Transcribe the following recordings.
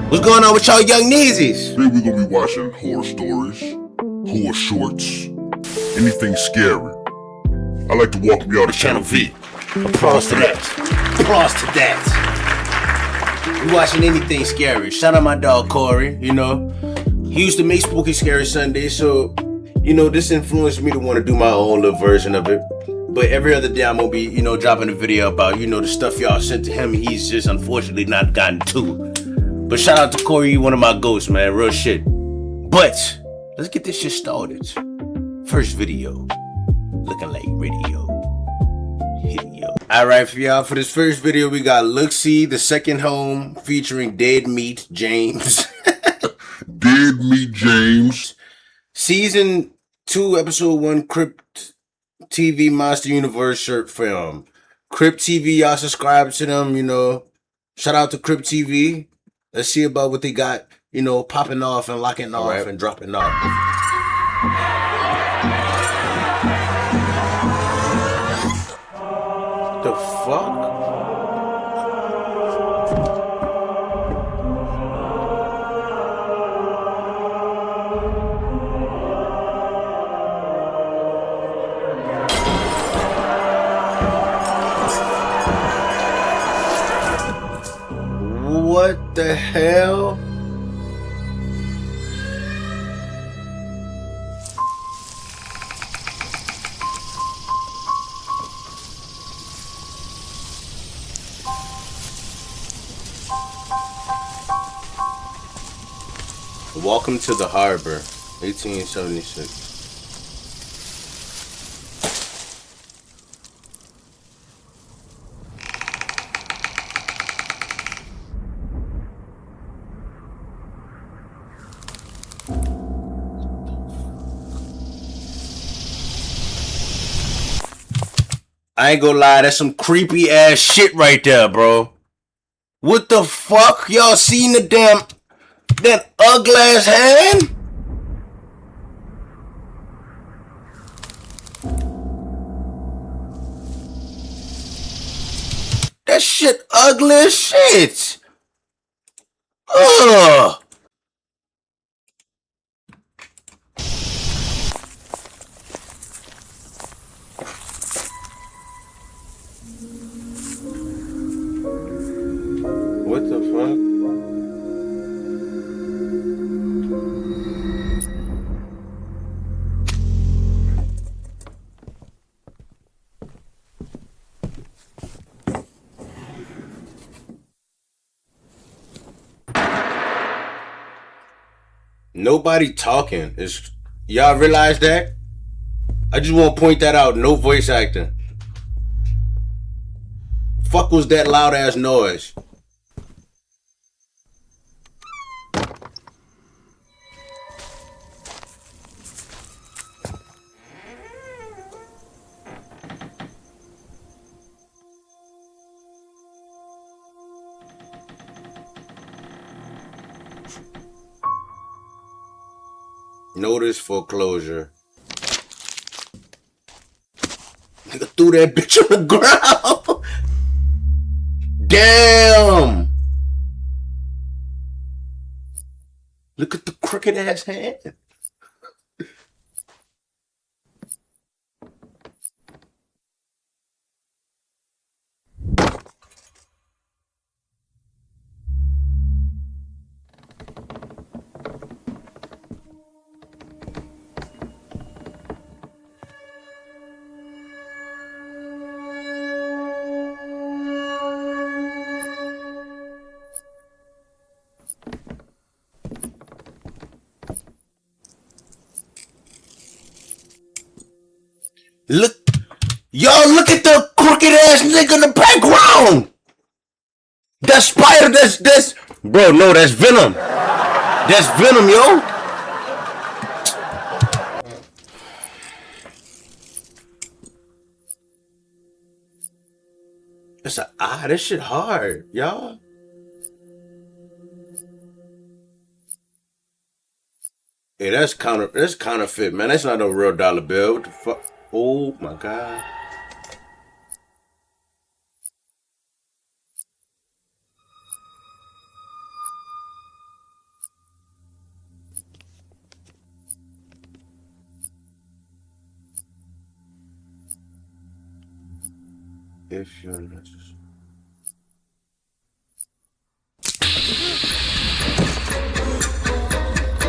What's going on with y'all young Neezys? Today we're gonna be watching horror stories, horror shorts, anything scary. I'd like to welcome y'all to Channel V. Applause to that. Applause to that. You watching anything scary? Shout out my dog Corey. You know, he used to make Spooky Scary Sundays, so this influenced me to want to do my own little version of it. But every other day I'm gonna be, dropping a video about, the stuff y'all sent to him. He's just unfortunately not gotten to. But shout out to Corey, you one of my ghosts, man. Real shit. But let's get this shit started. First video. Looking like radio. Alright, for y'all, for this first video, we got Look See, the Second Home, featuring Dead Meat James. Dead Meat James. Season 2, Episode 1, Crypt TV Monster Universe short film. Crypt TV, y'all subscribe to them, Shout out to Crypt TV. Let's see about what they got, popping off and locking off and dropping off. The fuck? What the hell? Welcome to the Harbor, 1876. I ain't gonna lie, that's some creepy ass shit right there, bro. What the fuck? Y'all seen that ugly ass hand? That shit ugly as shit. Ugh. What the fuck? Nobody talking. Y'all realize that? I just want to point that out. No voice acting. Fuck was that loud ass noise? Notice foreclosure. Nigga threw that bitch on the ground. Damn. Look at the crooked ass hand. Look, y'all look at the crooked ass nigga in the background. That spider, that's, bro, no, that's Venom. That's Venom, yo. This shit hard, y'all. Hey, that's counterfeit, man. That's not a real dollar bill. What the fuck? Oh my god. if you're necessary.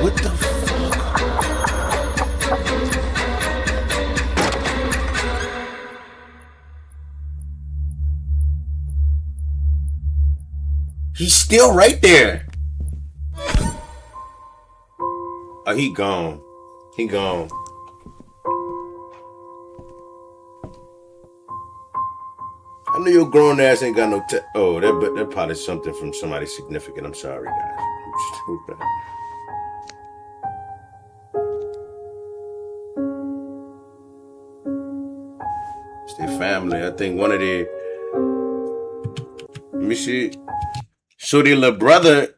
What the fuck? He's still right there. Oh, he gone. He gone. I know your grown ass ain't got no oh, that probably something from somebody significant. I'm sorry, guys. I'm stupid. It's their family. I think one of their... Let me see. So their little brother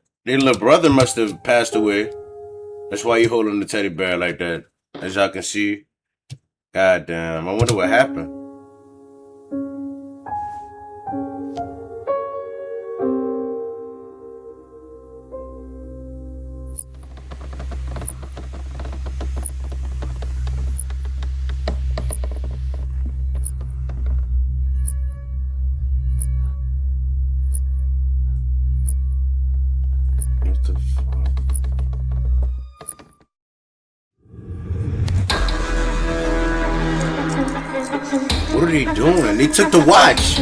must have passed away. That's why you holding the teddy bear like that. As y'all can see. God damn. I wonder what happened. What the fuck? What are they doing? They took the watch.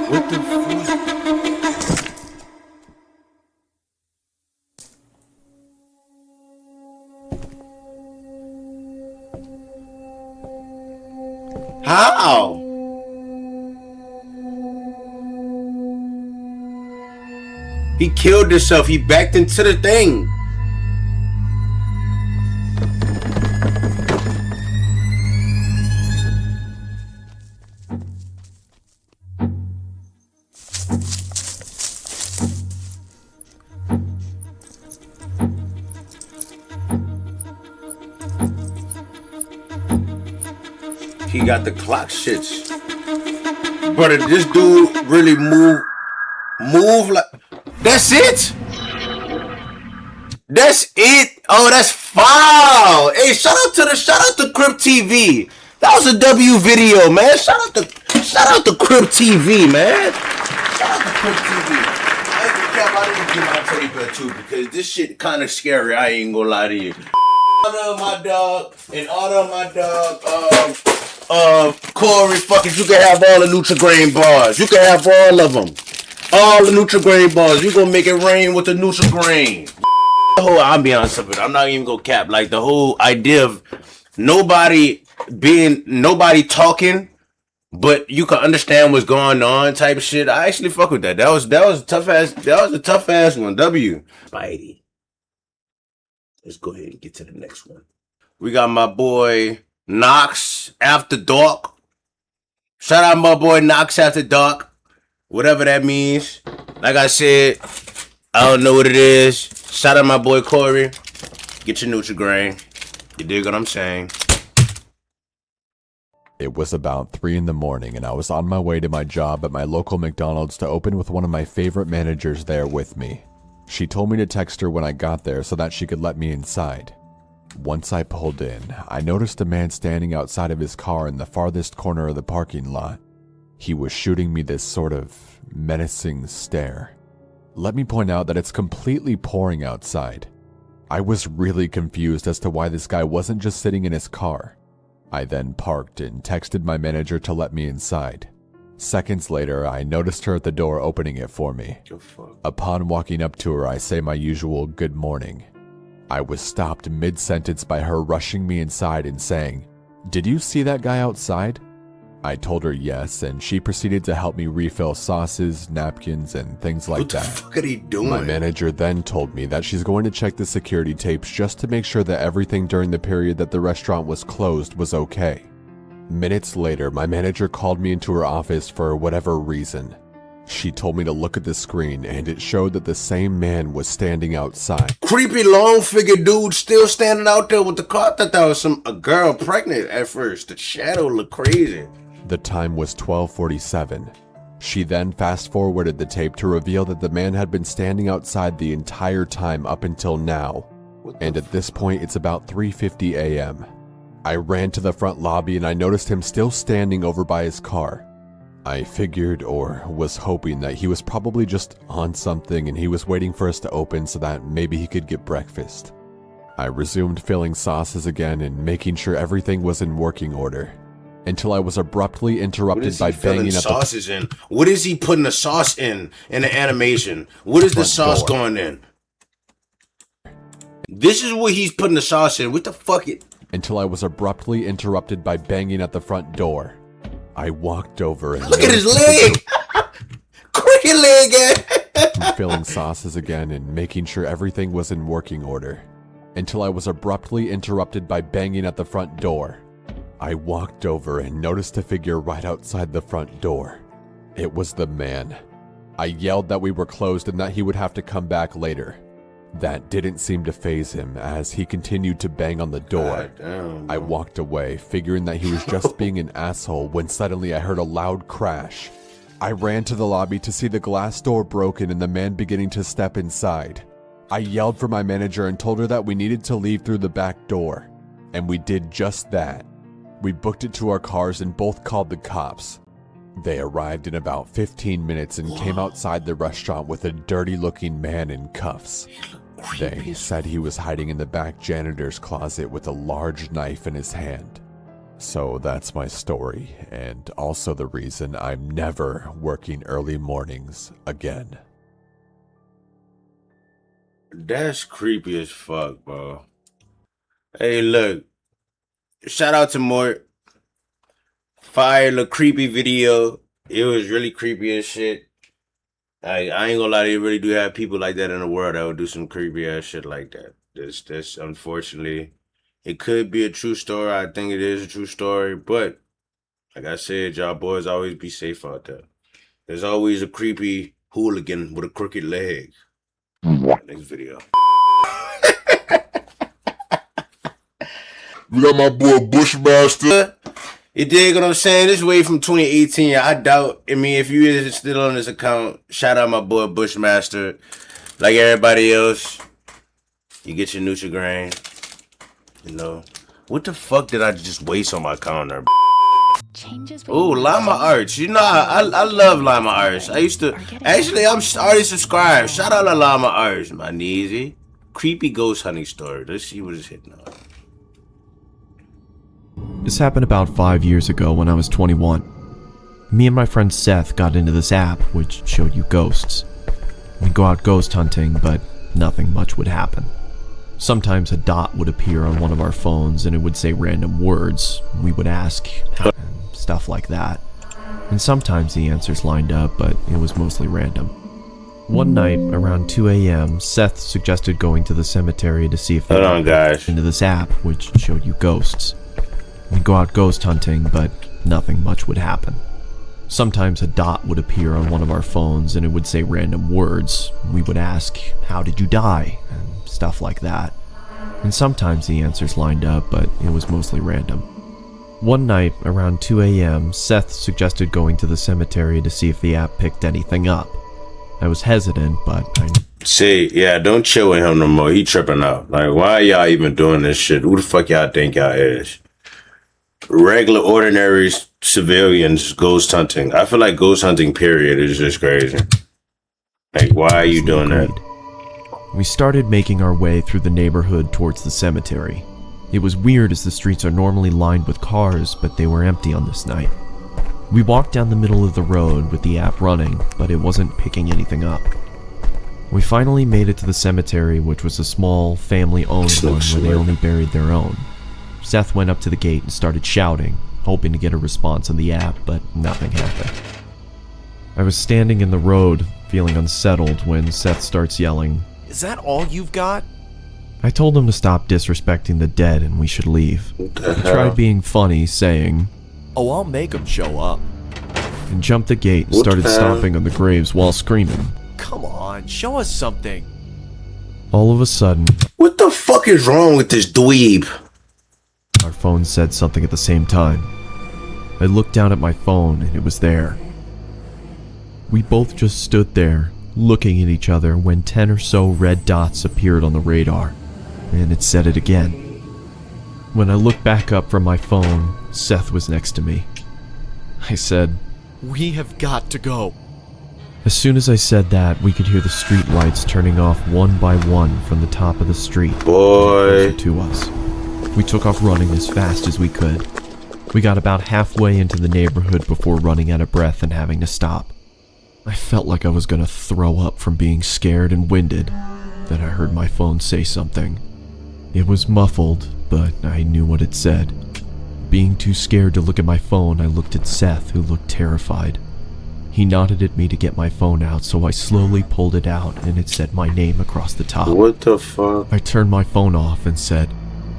What the fuck? How? He killed himself. He backed into the thing. He got the clock shits. But this dude really move like... That's it? That's it? Oh, that's foul. Hey, shout out to Crip TV. That was a W video, man. Shout out to Crip TV, man. Shout out to Crip TV. I didn't get my teddy bear too because this shit kind of scary. I ain't gonna lie to you. Honor of my dog and honor of my dog, Corey, fucking, you can have all the Nutri-Grain bars. You can have all of them. All the Nutri-Grain bars. You gonna make it rain with the Nutri-Grain. The whole ambiance of it, I'm not even gonna cap. Like the whole idea of nobody talking, but you can understand what's going on type shit. I actually fuck with that. That was a tough ass one. W. Spidey. Let's go ahead and get to the next one. We got my boy Knox After Dark. Shout out my boy Knox After Dark. Whatever that means. Like I said, I don't know what it is. Shout out my boy Corey. Get your Nutri-Grain. You dig what I'm saying? It was about 3 in the morning and I was on my way to my job at my local McDonald's to open with one of my favorite managers there with me. She told me to text her when I got there so that she could let me inside. Once I pulled in, I noticed a man standing outside of his car in the farthest corner of the parking lot. He was shooting me this sort of menacing stare. Let me point out that it's completely pouring outside. I was really confused as to why this guy wasn't just sitting in his car. I then parked and texted my manager to let me inside. Seconds later, I noticed her at the door opening it for me. Upon walking up to her, I say my usual good morning. I was stopped mid-sentence by her rushing me inside and saying, "Did you see that guy outside?" I told her yes, and she proceeded to help me refill sauces, napkins, and things like that. What the fuck are they doing? My manager then told me that she's going to check the security tapes just to make sure that everything during the period that the restaurant was closed was okay. Minutes later, my manager called me into her office for whatever reason. She told me to look at the screen, and it showed that the same man was standing outside. Creepy long-figured dude still standing out there with the car. I thought that was a girl pregnant at first. The shadow looked crazy. The time was 12:47. She then fast-forwarded the tape to reveal that the man had been standing outside the entire time up until now. And at this point, it's about 3:50 a.m. I ran to the front lobby and I noticed him still standing over by his car. I figured, or was hoping, that he was probably just on something and he was waiting for us to open so that maybe he could get breakfast. I resumed filling sauces again and making sure everything was in working order, until I was abruptly interrupted by banging at sauces in. What is he putting the sauce in the animation? What is the sauce going in? This is what he's putting the sauce in. What the fuck it? Until I was abruptly interrupted by banging at the front door. I walked over and look at his leg. Cricket leg. Filling sauces again and making sure everything was in working order, until I was abruptly interrupted by banging at the front door. I walked over and noticed a figure right outside the front door. It was the man. I yelled that we were closed and that he would have to come back later. That didn't seem to faze him as he continued to bang on the door. I walked away, figuring that he was just being an asshole, when suddenly I heard a loud crash. I ran to the lobby to see the glass door broken and the man beginning to step inside. I yelled for my manager and told her that we needed to leave through the back door. And we did just that. We booked it to our cars and both called the cops. They arrived in about 15 minutes and came outside the restaurant with a dirty-looking man in cuffs. They said he was hiding in the back janitor's closet with a large knife in his hand. So that's my story, and also the reason I'm never working early mornings again. That's creepy as fuck, bro. Hey, look. Shout out to Mort. Fire the creepy video. It was really creepy as shit. I ain't gonna lie, they really do have people like that in the world that would do some creepy ass shit like that. This unfortunately, it could be a true story. I think it is a true story, but like I said, y'all boys always be safe out there. There's always a creepy hooligan with a crooked leg. Next video. We got my boy Bushmaster. You dig what I'm saying? This way from 2018. I doubt. I mean, if you is still on this account, shout out my boy Bushmaster. Like everybody else, you get your Nutri-Grain. You know, what the fuck did I just waste on my counter? Oh, Llama Arts. You know, I love Llama Arts. I used to. Actually, I'm already subscribed. Shout out to Llama Arts, my Neezy. Creepy ghost hunting story. Let's see what it's hitting on. This happened about 5 years ago when I was 21. Me and my friend Seth got into this app which showed you ghosts. We'd go out ghost hunting, but nothing much would happen. Sometimes a dot would appear on one of our phones and it would say random words. We would ask, how, and stuff like that. And sometimes the answers lined up, but it was mostly random. One night, around 2 a.m., Seth suggested going to the cemetery to see if they got into this app which showed you ghosts. We'd go out ghost hunting, but nothing much would happen. Sometimes a dot would appear on one of our phones and it would say random words. We would ask, how did you die? And stuff like that. And sometimes the answers lined up, but it was mostly random. One night, around 2 a.m., Seth suggested going to the cemetery to see if the app picked anything up. I was hesitant, but I... See, yeah, don't chill with him no more. He tripping out. Like, why are y'all even doing this shit? Who the fuck y'all think y'all is? Regular, ordinary civilians ghost hunting. I feel like ghost hunting, period, is just crazy. Like, why are you doing that? We started making our way through the neighborhood towards the cemetery. It was weird as the streets are normally lined with cars, but they were empty on this night. We walked down the middle of the road with the app running, but it wasn't picking anything up. We finally made it to the cemetery, which was a small, family-owned one where they only buried their own. Seth went up to the gate and started shouting, hoping to get a response on the app, but nothing happened. I was standing in the road, feeling unsettled, when Seth starts yelling, "Is that all you've got?" I told him to stop disrespecting the dead and we should leave. He tried being funny, saying, "Oh, I'll make them show up." and jumped the gate and What started the hell? stomping on the graves while screaming. Come on, show us something. All of a sudden, What the fuck is wrong with this dweeb? our phones said something at the same time. I looked down at my phone and it was there. We both just stood there, looking at each other when 10 or so red dots appeared on the radar, and it said it again. When I looked back up from my phone, Seth was next to me. I said, We have got to go. as soon as I said that, we could hear the street lights turning off one by one from the top of the street Boy. closer to us. We took off running as fast as we could. We got about halfway into the neighborhood before running out of breath and having to stop. I felt like I was gonna throw up from being scared and winded. Then I heard my phone say something. It was muffled, but I knew what it said. Being too scared to look at my phone, I looked at Seth, who looked terrified. He nodded at me to get my phone out, so I slowly pulled it out and it said my name across the top. What the fuck? I turned my phone off and said,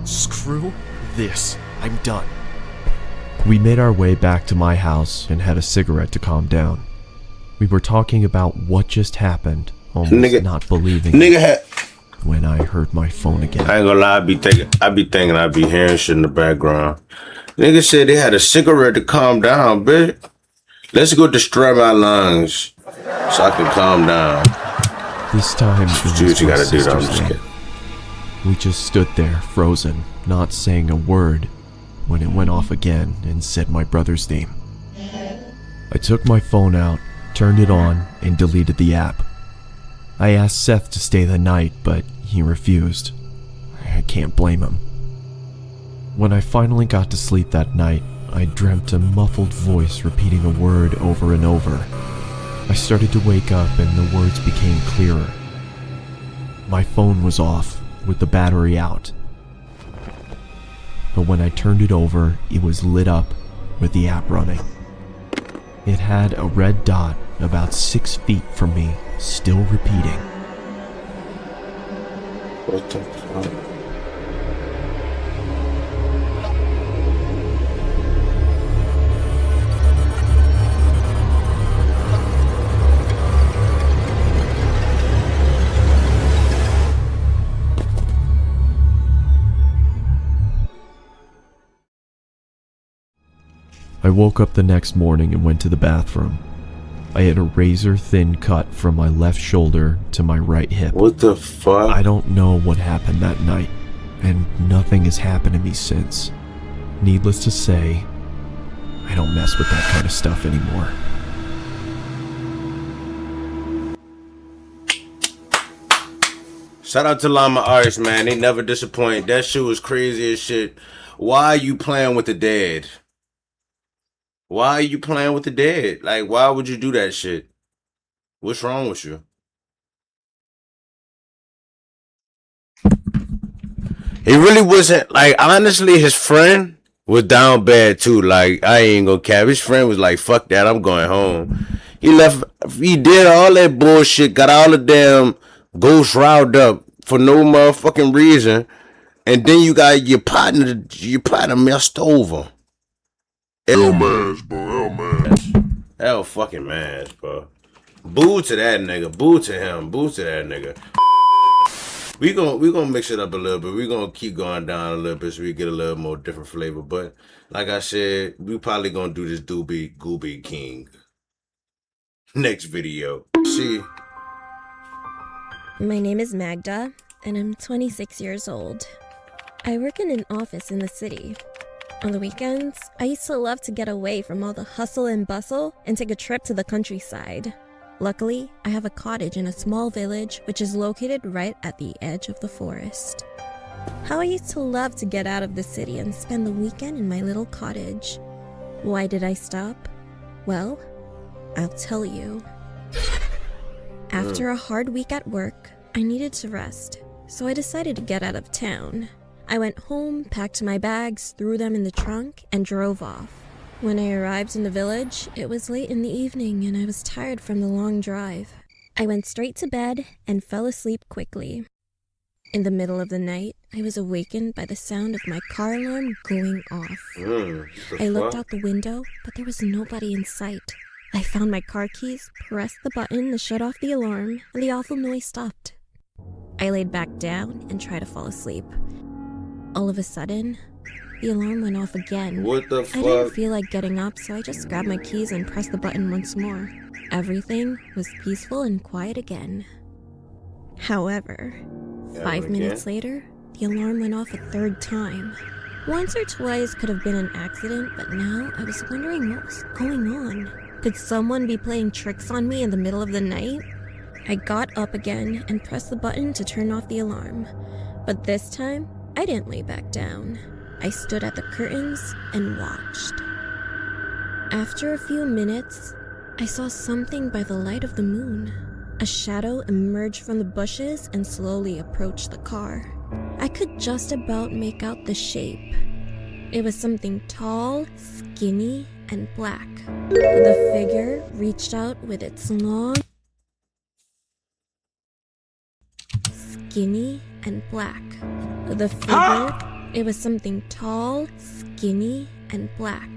Screw this. I'm done. we made our way back to my house and had a cigarette to calm down. We were talking about what just happened, almost Nigga- not believing Nigga had. when I heard my phone again. I ain't gonna lie, I be thinking I be hearing shit in the background. Nigga said they had a cigarette to calm down, bitch. Let's go destroy my lungs so I can calm down. This time, it Do was what you my gotta do, though. I'm sister's just name. kidding. We just stood there, frozen, not saying a word, when it went off again and said my brother's name. I took my phone out, turned it on, and deleted the app. I asked Seth to stay the night, but he refused. I can't blame him. When I finally got to sleep that night, I dreamt a muffled voice repeating a word over and over. I started to wake up and the words became clearer. My phone was off, with the battery out. But when I turned it over, it was lit up with the app running. It had a red dot about 6 feet from me, still repeating. What the fuck? I woke up the next morning and went to the bathroom. I had a razor-thin cut from my left shoulder to my right hip. What the fuck? I don't know what happened that night, and nothing has happened to me since. Needless to say, I don't mess with that kind of stuff anymore. Shout out to Llama Arts, man. They never disappoint. That shit was crazy as shit. Why are you playing with the dead? Why are you playing with the dead? Like, why would you do that shit? What's wrong with you? It really wasn't, like, honestly, his friend was down bad too. Like, I ain't gonna cap. His friend was like, fuck that, I'm going home. He did all that bullshit, got all the damn ghosts riled up for no motherfucking reason. And then you got your partner messed over. L-Mass, bro, L-Mass. Hell fucking man, bro. Boo to that nigga. Boo to him. Boo to that nigga. We gonna mix it up a little bit. We gonna keep going down a little bit so we get a little more different flavor. But like I said, we probably gonna do this Gooby King next video. See. My name is Magda, and I'm 26 years old. I work in an office in the city. On the weekends, I used to love to get away from all the hustle and bustle and take a trip to the countryside. Luckily, I have a cottage in a small village which is located right at the edge of the forest. How I used to love to get out of the city and spend the weekend in my little cottage. Why did I stop? Well, I'll tell you. After a hard week at work, I needed to rest, so I decided to get out of town. I went home, packed my bags, threw them in the trunk, and drove off. When I arrived in the village, it was late in the evening and I was tired from the long drive. I went straight to bed and fell asleep quickly. In the middle of the night, I was awakened by the sound of my car alarm going off. I looked out the window, but there was nobody in sight. I found my car keys, pressed the button to shut off the alarm, and the awful noise stopped. I laid back down and tried to fall asleep. All of a sudden, the alarm went off again. What the I didn't fuck? feel like getting up, so I just grabbed my keys and pressed the button once more. Everything was peaceful and quiet again. However, 5 minutes later, the alarm went off a third time. Once or twice could have been an accident, but now I was wondering what was going on. Could someone be playing tricks on me in the middle of the night? I got up again and pressed the button to turn off the alarm. But this time, I didn't lay back down. I stood at the curtains and watched. After a few minutes, I saw something by the light of the moon. A shadow emerged from the bushes and slowly approached the car. I could just about make out the shape. It was something tall, skinny, and black. The figure reached out with its long, skinny, and black. The figure, it was something tall, skinny, and black.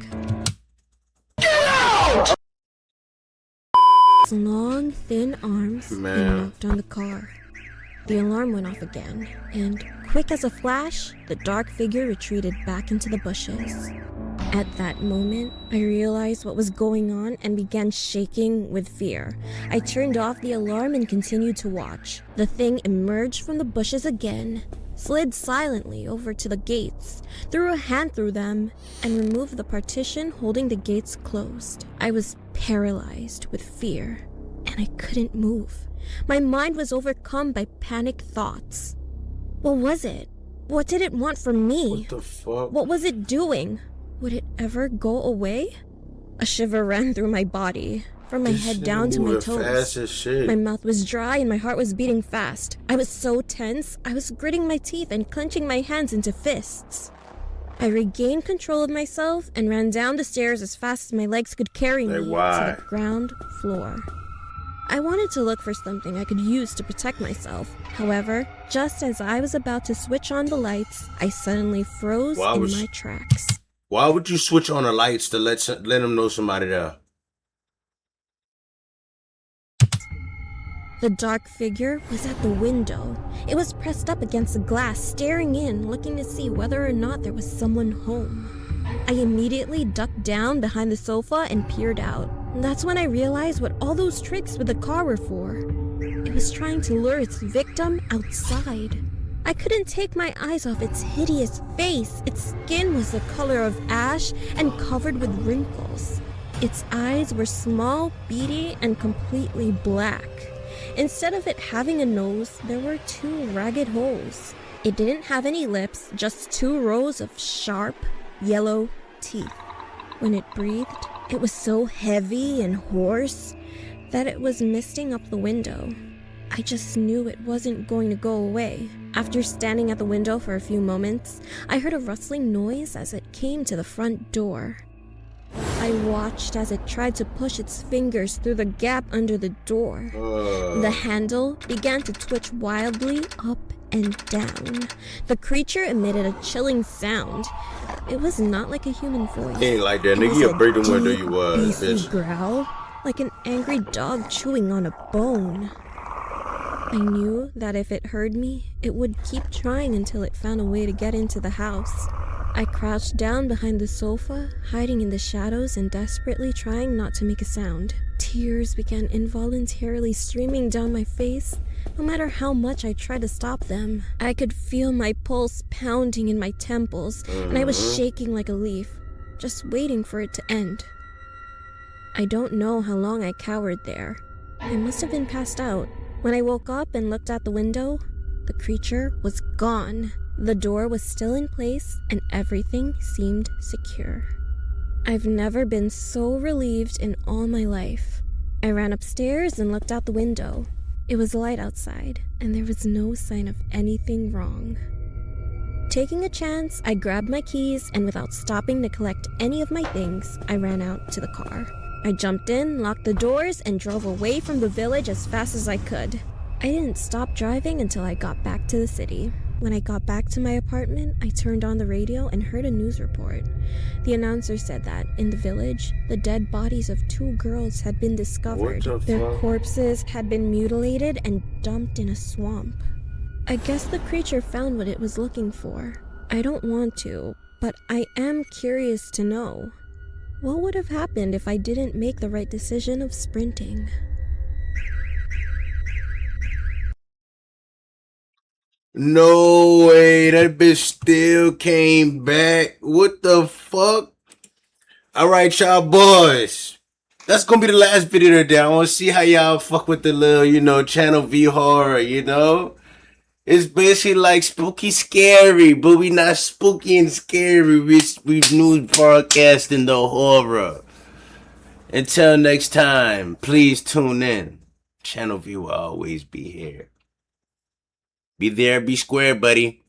Its long, thin arms and knocked on the car. The alarm went off again, and quick as a flash, the dark figure retreated back into the bushes. At that moment, I realized what was going on and began shaking with fear. I turned off the alarm and continued to watch. The thing emerged from the bushes again, slid silently over to the gates, threw a hand through them, and removed the partition holding the gates closed. I was paralyzed with fear, and I couldn't move. My mind was overcome by panicked thoughts. What was it? What did it want from me? What the fuck? What was it doing? Would it ever go away? A shiver ran through my body, from my head down to my Fast toes. as shit. My mouth was dry and my heart was beating fast. I was so tense, I was gritting my teeth and clenching my hands into fists. I regained control of myself and ran down the stairs as fast as my legs could carry me to why? the ground floor. I wanted to look for something I could use to protect myself. However, just as I was about to switch on the lights, I suddenly froze in my tracks. Why would you switch on the lights to let them know somebody there? The dark figure was at the window. It was pressed up against the glass, staring in, looking to see whether or not there was someone home. I immediately ducked down behind the sofa and peered out. That's when I realized what all those tricks with the car were for. It was trying to lure its victim outside. I couldn't take my eyes off its hideous face. Its skin was the color of ash and covered with wrinkles. Its eyes were small, beady, and completely black. Instead of it having a nose, there were 2 ragged holes. It didn't have any lips, just 2 rows of sharp, yellow teeth. When it breathed, it was so heavy and hoarse that it was misting up the window. I just knew it wasn't going to go away. After standing at the window for a few moments, I heard a rustling noise as it came to the front door. I watched as it tried to push its fingers through the gap under the door. The handle began to twitch wildly up and down. The creature emitted a chilling sound. It was not like a human voice. He ain't like that, It nigga. was You a break the window, deep, you was, beefy bitch. growl, like an angry dog chewing on a bone. I knew that if it heard me, it would keep trying until it found a way to get into the house. I crouched down behind the sofa, hiding in the shadows and desperately trying not to make a sound. Tears began involuntarily streaming down my face, no matter how much I tried to stop them. I could feel my pulse pounding in my temples, and I was shaking like a leaf, just waiting for it to end. I don't know how long I cowered there. I must have been passed out. When I woke up and looked out the window, the creature was gone. The door was still in place and everything seemed secure. I've never been so relieved in all my life. I ran upstairs and looked out the window. It was light outside and there was no sign of anything wrong. Taking a chance, I grabbed my keys and without stopping to collect any of my things, I ran out to the car. I jumped in, locked the doors, and drove away from the village as fast as I could. I didn't stop driving until I got back to the city. When I got back to my apartment, I turned on the radio and heard a news report. The announcer said that, in the village, the dead bodies of 2 girls had been discovered. Their corpses had been mutilated and dumped in a swamp. I guess the creature found what it was looking for. I don't want to, but I am curious to know. What would have happened if I didn't make the right decision of sprinting? No way, that bitch still came back. What the fuck? Alright, y'all boys. That's gonna be the last video today. I wanna see how y'all fuck with the little, Channel V horror, It's basically like spooky scary, but we not spooky and scary. We news broadcasting the horror. Until next time, please tune in. Channel V will always be here. Be there, be square, buddy.